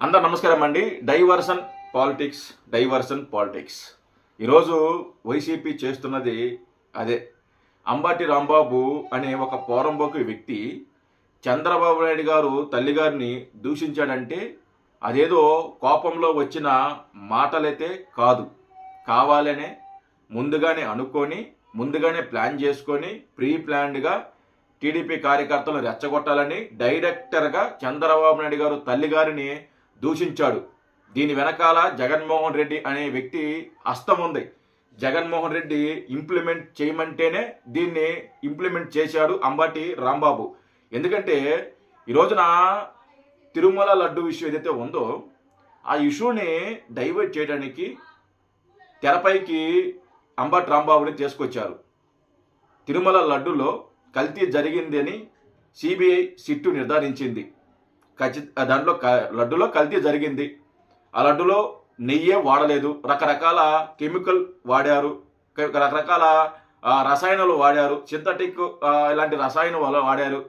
అందరు నమస్కారం అండి. డైవర్షన్ పాలిటిక్స్ ఈరోజు వైసీపీ చేస్తున్నది అదే. అంబటి రాంబాబు అనే ఒక పోరంబోకు వ్యక్తి చంద్రబాబు నాయుడు గారు తల్లిగారిని దూషించాడంటే అదేదో కోపంలో వచ్చిన మాటలైతే కాదు. కావాలనే ముందుగానే అనుకొని ముందుగానే ప్లాన్ చేసుకొని ప్రీ ప్లాన్డ్గా టీడీపీ కార్యకర్తలను రెచ్చగొట్టాలని డైరెక్టర్గా చంద్రబాబు నాయుడు గారు తల్లిగారిని దూషించాడు. దీని వెనకాల జగన్మోహన్ రెడ్డి అనే వ్యక్తి హస్తం ఉంది. జగన్మోహన్ రెడ్డి ఇంప్లిమెంట్ చేయమంటేనే దీన్ని ఇంప్లిమెంట్ చేశాడు అంబటి రాంబాబు. ఎందుకంటే ఈ రోజున తిరుమల లడ్డు ఇష్యూ ఏదైతే ఉందో ఆ ఇష్యూని డైవర్ట్ చేయడానికి తెరపైకి అంబటి రాంబాబుని తీసుకొచ్చారు. తిరుమల లడ్డులో కల్తీ జరిగింది అని సిబిఐ సిట్టు నిర్ధారించింది. దాంట్లో లడ్డులో కల్తీ జరిగింది. ఆ లడ్డులో నెయ్యే వాడలేదు, రకరకాల కెమికల్ వాడారు, రకరకాల రసాయనాలు వాడారు, సింథటిక్ ఇలాంటి రసాయనాలు వాడారు.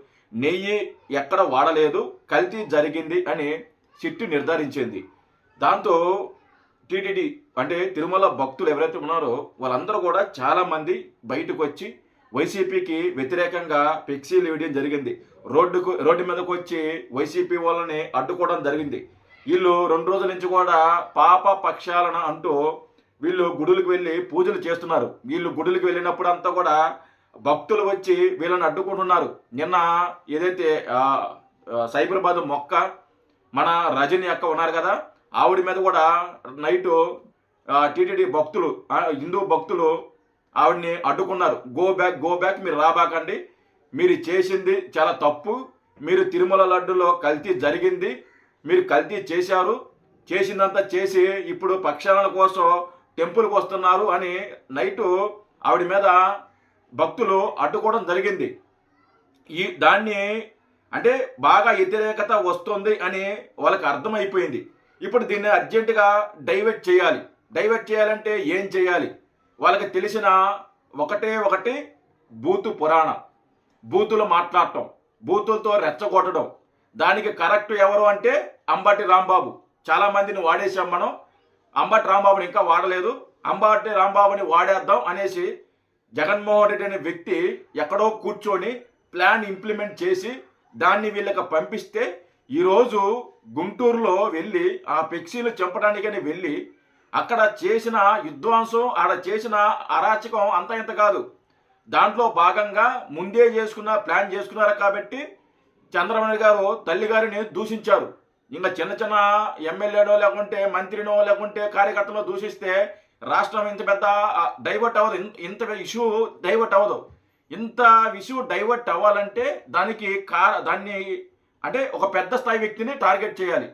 నెయ్యి ఎక్కడ వాడలేదు, కల్తీ జరిగింది అని సిట్టు నిర్ధారించింది. దాంతో టీటీడీ అంటే తిరుమల భక్తులు ఎవరైతే ఉన్నారో వాళ్ళందరూ కూడా చాలామంది బయటకు వచ్చి వైసీపీకి వ్యతిరేకంగా ఫ్లెక్సీలు వేయడం జరిగింది. రోడ్డు మీదకి వచ్చి వైసీపీ వాళ్ళని అడ్డుకోవడం జరిగింది. వీళ్ళు 2 రోజుల నుంచి కూడా పాప పక్షాలను అంటూ వీళ్ళు గుడులకు వెళ్ళి పూజలు చేస్తున్నారు. వీళ్ళు గుడులకు వెళ్ళినప్పుడు అంతా కూడా భక్తులు వచ్చి వీళ్ళని అడ్డుకుంటున్నారు. నిన్న ఏదైతే సైబరాబాద్ మొక్క మన రజని అక్క ఉన్నారు కదా, ఆవిడ మీద కూడా నైటు టీటీడీ భక్తులు హిందూ భక్తులు ఆవిడని అడ్డుకున్నారు. గో బ్యాక్ మీరు రాబాకండి, మీరు చేసింది చాలా తప్పు, మీరు తిరుమల లడ్డులో కల్తీ జరిగింది, మీరు కల్తీ చేశారు, చేసిందంతా చేసి ఇప్పుడు పక్షాల కోసం టెంపుల్కి వస్తున్నారు అని నైటు ఆవిడ మీద భక్తులు అడ్డుకోవడం జరిగింది. దాన్ని అంటే బాగా వ్యతిరేకత వస్తుంది అని వాళ్ళకి అర్థమైపోయింది. ఇప్పుడు దీన్ని అర్జెంటుగా డైవర్ట్ చేయాలంటే ఏం చేయాలి? వాళ్ళకి తెలిసిన ఒకటి బూతు పురాణం, బూతులు మాట్లాడటం, బూతులతో రెచ్చగొట్టడం. దానికి కరెక్ట్ ఎవరు అంటే అంబటి రాంబాబు. చాలామందిని వాడేసాం మనం, అంబటి రాంబాబుని ఇంకా వాడలేదు, అంబటి రాంబాబుని వాడేద్దాం అనేసి జగన్మోహన్ రెడ్డి అనే వ్యక్తి ఎక్కడో కూర్చొని ప్లాన్ ఇంప్లిమెంట్ చేసి దాన్ని వీళ్ళకి పంపిస్తే ఈరోజు గుంటూరులో వెళ్ళి ఆ ఫ్లెక్సీలు చంపడానికని వెళ్ళి అక్కడ చేసిన విధ్వంసం, ఆడ చేసిన అరాచకం అంత ఇంత కాదు. దాంట్లో భాగంగా ముందే ప్లాన్ చేసుకున్నారు కాబట్టి చంద్రబాబు గారు తల్లిగారిని దూషించారు. ఇంకా చిన్న ఎమ్మెల్యేనో లేకుంటే మంత్రినో లేకుంటే కార్యకర్తలో దూషిస్తే రాష్ట్రం ఇంత పెద్ద డైవర్ట్ అవ్వదు, ఇంత ఇష్యూ డైవర్ట్ అవ్వదు. ఇంత ఇష్యూ డైవర్ట్ అవ్వాలంటే దాన్ని అంటే ఒక పెద్ద స్థాయి వ్యక్తిని టార్గెట్ చేయాలి.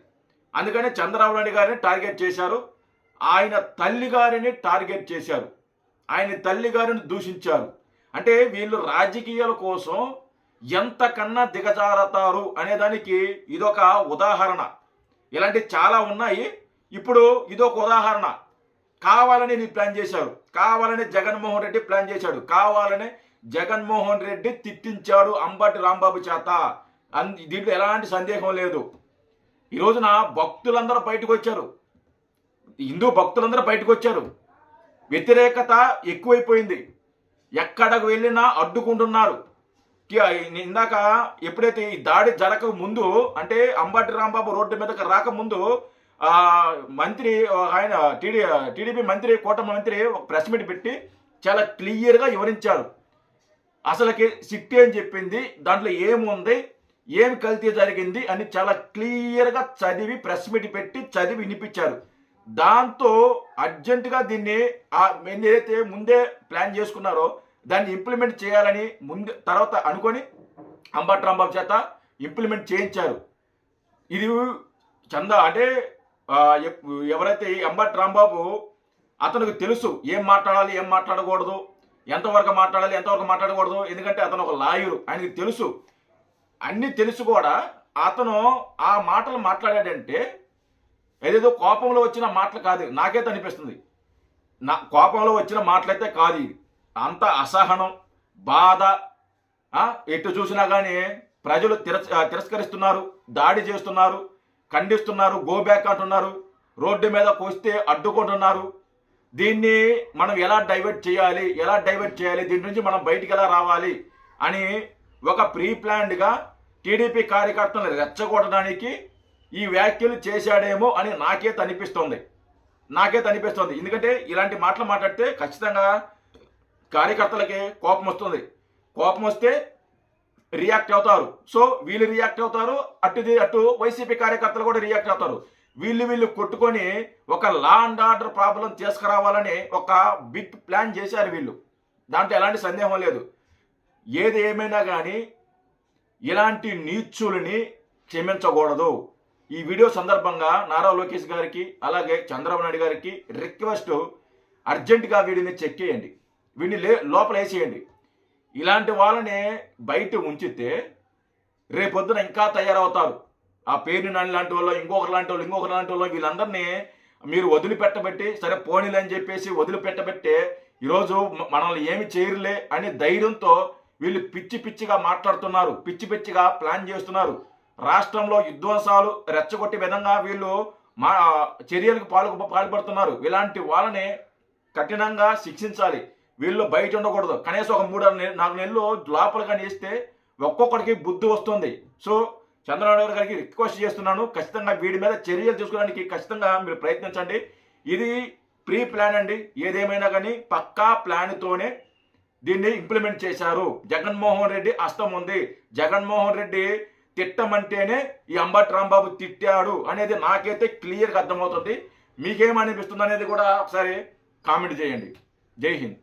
అందుకని చంద్రబాబు నాయుడు గారిని టార్గెట్ చేశారు, ఆయన తల్లిగారిని టార్గెట్ చేశారు, ఆయన తల్లిగారిని దూషించారు. అంటే వీళ్ళు రాజకీయాల కోసం ఎంతకన్నా దిగజారతారు అనేదానికి ఇదొక ఉదాహరణ. ఇలాంటివి చాలా ఉన్నాయి. ఇప్పుడు ఇదొక ఉదాహరణ. కావాలని నీ ప్లాన్ చేశారు, కావాలని జగన్మోహన్ రెడ్డి ప్లాన్ చేశాడు, కావాలని జగన్మోహన్ రెడ్డి తిట్టించాడు అంబటి రాంబాబు చేత. దీంట్లో ఎలాంటి సందేహం లేదు. ఈ రోజున భక్తులందరూ బయటకు వచ్చారు, హిందూ భక్తులందరూ బయటకు వచ్చారు. వ్యతిరేకత ఎక్కువైపోయింది, ఎక్కడకు వెళ్ళినా అడ్డుకుంటున్నారు. ఇందాక ఎప్పుడైతే ఈ దాడి జరగక ముందు అంటే అంబటి రాంబాబు రోడ్డు మీదకి రాకముందు మంత్రి ఆయన టీడీపీ మంత్రి కూటమి మంత్రి ఒక ప్రెస్ మీట్ పెట్టి చాలా క్లియర్గా వివరించారు. అసలుకి సిట్టి అని చెప్పింది, దాంట్లో ఏముంది, ఏమి కల్తీ జరిగింది అని చాలా క్లియర్గా చదివి ప్రెస్ మీట్ పెట్టి చదివి వినిపించారు. దాంతో అర్జెంటుగా దీన్ని ఏదైతే ముందే ప్లాన్ చేసుకున్నారో దాన్ని ఇంప్లిమెంట్ చేయాలని తర్వాత అనుకొని అంబటి రాంబాబు చేత ఇంప్లిమెంట్ చేయించారు. ఇది అంటే ఎవరైతే అంబటి రాంబాబు అతనికి తెలుసు ఏం మాట్లాడాలి, ఏం మాట్లాడకూడదు, ఎంతవరకు మాట్లాడాలి, ఎంతవరకు మాట్లాడకూడదు. ఎందుకంటే అతను ఒక లాయరు, ఆయనకి తెలుసు. అన్నీ తెలుసు కూడా అతను ఆ మాటలు మాట్లాడాడంటే ఏదేదో కోపంలో వచ్చిన మాటలు కాదు, నాకైతే అనిపిస్తుంది. కోపంలో వచ్చిన మాటలైతే కాదు, ఇది అంత అసహనం, బాధ, ఎటు చూసినా కానీ ప్రజలు తిరస్కరిస్తున్నారు, దాడి చేస్తున్నారు. ఖండిస్తున్నారు, గో బ్యాక్ అంటున్నారు, రోడ్డు మీదకి వస్తే అడ్డుకుంటున్నారు. దీన్ని మనం ఎలా డైవర్ట్ చేయాలి, దీని నుంచి మనం బయటికి ఎలా రావాలి అని ఒక ప్రీ ప్లాన్డ్గా టీడీపీ కార్యకర్తలను రెచ్చగొట్టడానికి ఈ వ్యాఖ్యలు చేశాడేమో అని నాకైతే అనిపిస్తుంది. ఎందుకంటే ఇలాంటి మాటలు మాట్లాడితే ఖచ్చితంగా కార్యకర్తలకి కోపం వస్తే రియాక్ట్ అవుతారు. సో వీళ్ళు రియాక్ట్ అవుతారు, అటు వైసీపీ కార్యకర్తలు కూడా రియాక్ట్ అవుతారు. వీళ్ళు కొట్టుకొని ఒక లా అండ్ ఆర్డర్ ప్రాబ్లం తీసుకురావాలని ఒక బిగ్ ప్లాన్ చేశారు వీళ్ళు. దాంట్లో ఎలాంటి సందేహం లేదు. ఏది ఏమైనా కానీ ఇలాంటి నీచులని క్షమించకూడదు. ఈ వీడియో సందర్భంగా నారా లోకేష్ గారికి అలాగే చంద్రబాబు నాయుడు గారికి రిక్వెస్ట్, అర్జెంటుగా వీడిని చెక్ చేయండి, వీడిని లోపల వేసేయండి. ఇలాంటి వాళ్ళని బయట ఉంచితే రేపొద్దున ఇంకా తయారవుతారు. ఆ పేరుని నాని లాంటి వాళ్ళు, ఇంకొకరు లాంటి వాళ్ళు వీళ్ళందరినీ మీరు వదిలిపెట్టబెట్టి, సరే పోనీలు అని చెప్పేసి వదిలిపెట్టబెట్టే ఈరోజు మనల్ని ఏమి చేయరులే అని ధైర్యంతో వీళ్ళు పిచ్చిగా మాట్లాడుతున్నారు, పిచ్చిగా ప్లాన్ చేస్తున్నారు. రాష్ట్రంలో విధ్వంసాలు రెచ్చగొట్టే విధంగా వీళ్ళు చర్యలకు పాల్పడుతున్నారు. ఇలాంటి వాళ్ళని కఠినంగా శిక్షించాలి. వీళ్ళు బయట ఉండకూడదు. కనీసం ఒక 3-4 నెలలు లోపలగా నేస్తే ఒక్కొక్కడికి బుద్ధి వస్తుంది. సో చంద్రబాబు గారికి రిక్వెస్ట్ చేస్తున్నాను, ఖచ్చితంగా వీడి మీద చర్యలు తీసుకోవడానికి ఖచ్చితంగా మీరు ప్రయత్నించండి. ఇది ప్రీ ప్లాన్ అండి. ఏదేమైనా కానీ పక్కా ప్లాన్తోనే దీన్ని ఇంప్లిమెంట్ చేశారు. జగన్మోహన్ రెడ్డి హస్తం ఉంది. జగన్మోహన్ రెడ్డి తిట్టమంటేనే ఈ అంబటి రాంబాబు తిట్టాడు అనేది నాకైతే క్లియర్గా అర్థమవుతుంది. మీకేమనిపిస్తుంది అనేది కూడా ఒకసారి కామెంట్ చేయండి. జై హింద్.